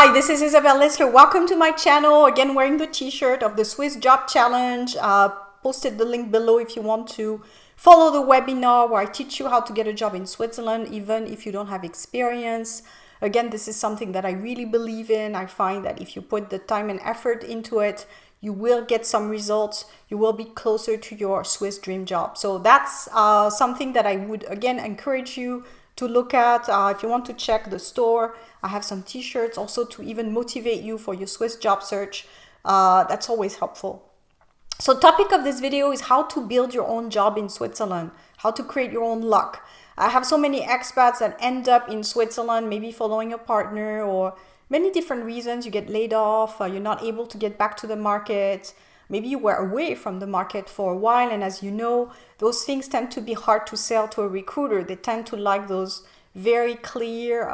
Hi, this is Isabelle Lissler. Welcome to my channel. Again, wearing the t-shirt of the Swiss Job Challenge. Posted the link below if you want to follow the webinar where I teach you how to get a job in Switzerland, even if you don't have experience. Again, this is something that I really believe in. I find that if you put the time and effort into it, you will get some results. You will be closer to your Swiss dream job. So that's something that I would, again, encourage you to look at. If you want to check the store, I have some t-shirts also to even motivate you for your Swiss job search. That's always helpful. So topic of this video is how to build your own job in Switzerland, how to create your own luck. I have so many expats that end up in Switzerland, maybe following a partner or many different reasons. You get laid off, you're not able to get back to the market. Maybe you were away from the market for a while, and as you know, those things tend to be hard to sell to a recruiter. They tend to like those very clear,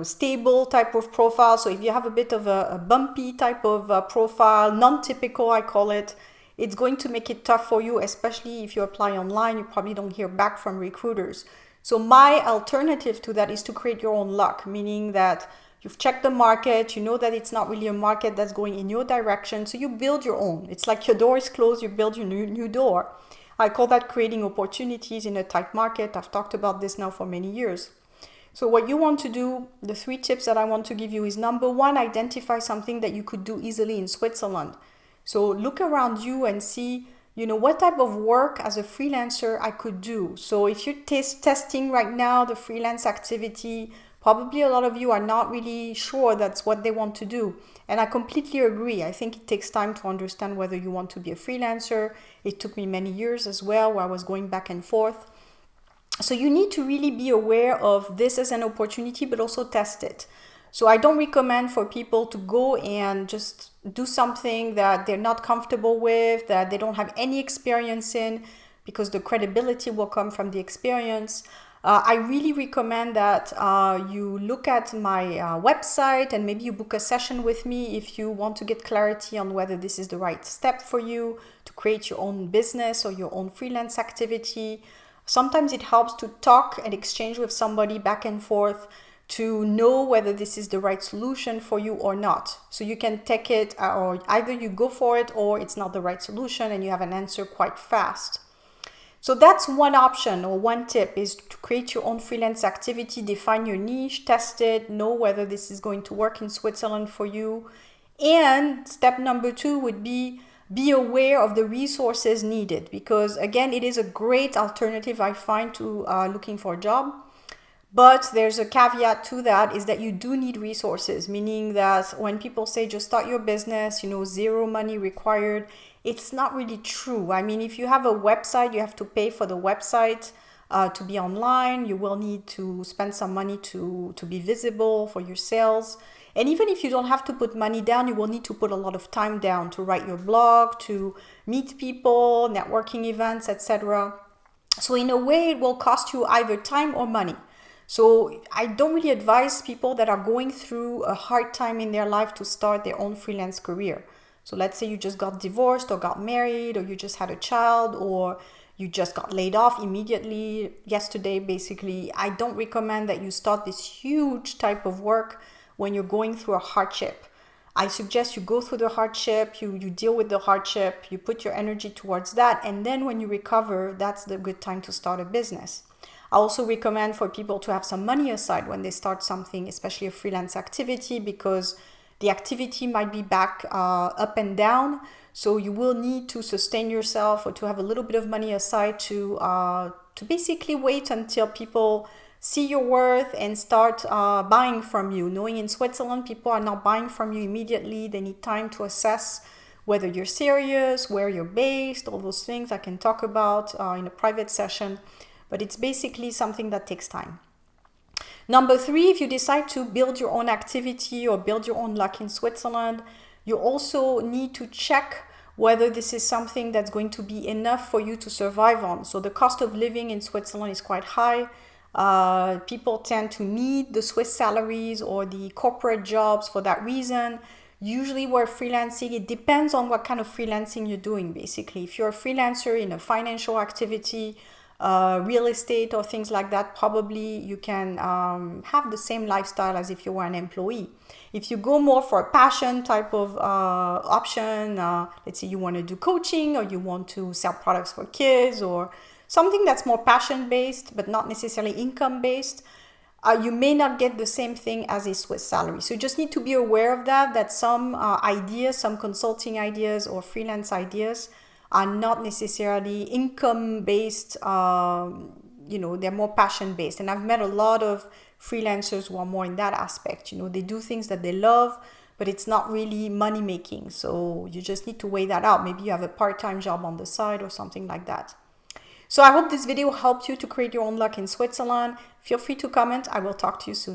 stable type of profile. So if you have a bit of a bumpy type of profile, non-typical I call it, it's going to make it tough for you, especially if you apply online. You probably don't hear back from recruiters. So my alternative to that is to create your own luck, meaning that you've checked the market, you know that it's not really a market that's going in your direction, so you build your own. It's like your door is closed, you build your new door. I call that creating opportunities in a tight market. I've talked about this now for many years. So what you want to do, the 3 tips that I want to give you is, number 1, identify something that you could do easily in Switzerland. So look around you and see, what type of work as a freelancer I could do. So if you're testing right now the freelance activity, probably a lot of you are not really sure that's what they want to do. And I completely agree. I think it takes time to understand whether you want to be a freelancer. It took me many years as well, where I was going back and forth. So you need to really be aware of this as an opportunity, but also test it. So I don't recommend for people to go and just do something that they're not comfortable with, that they don't have any experience in, because the credibility will come from the experience. I really recommend that you look at my website and maybe you book a session with me if you want to get clarity on whether this is the right step for you to create your own business or your own freelance activity. Sometimes it helps to talk and exchange with somebody back and forth to know whether this is the right solution for you or not. So you can take it, or either you go for it or it's not the right solution and you have an answer quite fast. So that's one option, or one tip, is to create your own freelance activity, define your niche, test it, know whether this is going to work in Switzerland for you. And step number 2 would be aware of the resources needed, because again, it is a great alternative I find to looking for a job. But there's a caveat to that, is that you do need resources, meaning that when people say just start your business, 0 money required, it's not really true. I mean, if you have a website, you have to pay for the website to be online. You will need to spend some money to be visible for your sales. And even if you don't have to put money down, you will need to put a lot of time down to write your blog, to meet people, networking events, etc. So in a way, it will cost you either time or money. So I don't really advise people that are going through a hard time in their life to start their own freelance career. So let's say you just got divorced or got married, or you just had a child, or you just got laid off immediately yesterday, basically. I don't recommend that you start this huge type of work when you're going through a hardship. I suggest you go through the hardship, you deal with the hardship, you put your energy towards that, and then when you recover, that's the good time to start a business. I also recommend for people to have some money aside when they start something, especially a freelance activity, because the activity might be back up and down. So you will need to sustain yourself, or to have a little bit of money aside to basically wait until people see your worth and start buying from you. Knowing in Switzerland, people are not buying from you immediately. They need time to assess whether you're serious, where you're based, all those things I can talk about in a private session. But it's basically something that takes time. Number 3, if you decide to build your own activity or build your own luck in Switzerland, you also need to check whether this is something that's going to be enough for you to survive on. So the cost of living in Switzerland is quite high. People tend to need the Swiss salaries or the corporate jobs for that reason. Usually we're freelancing, it depends on what kind of freelancing you're doing basically. If you're a freelancer in a financial activity, real estate or things like that, probably you can have the same lifestyle as if you were an employee. If you go more for a passion type of option, let's say you want to do coaching or you want to sell products for kids or something that's more passion based but not necessarily income based, you may not get the same thing as a Swiss salary. So you just need to be aware of that some ideas, some consulting ideas or freelance ideas are not necessarily income based. They're more passion based. And I've met a lot of freelancers who are more in that aspect. They do things that they love, but it's not really money making. So you just need to weigh that out. Maybe you have a part-time job on the side or something like that. So I hope this video helped you to create your own luck in Switzerland. Feel free to comment. I will talk to you soon.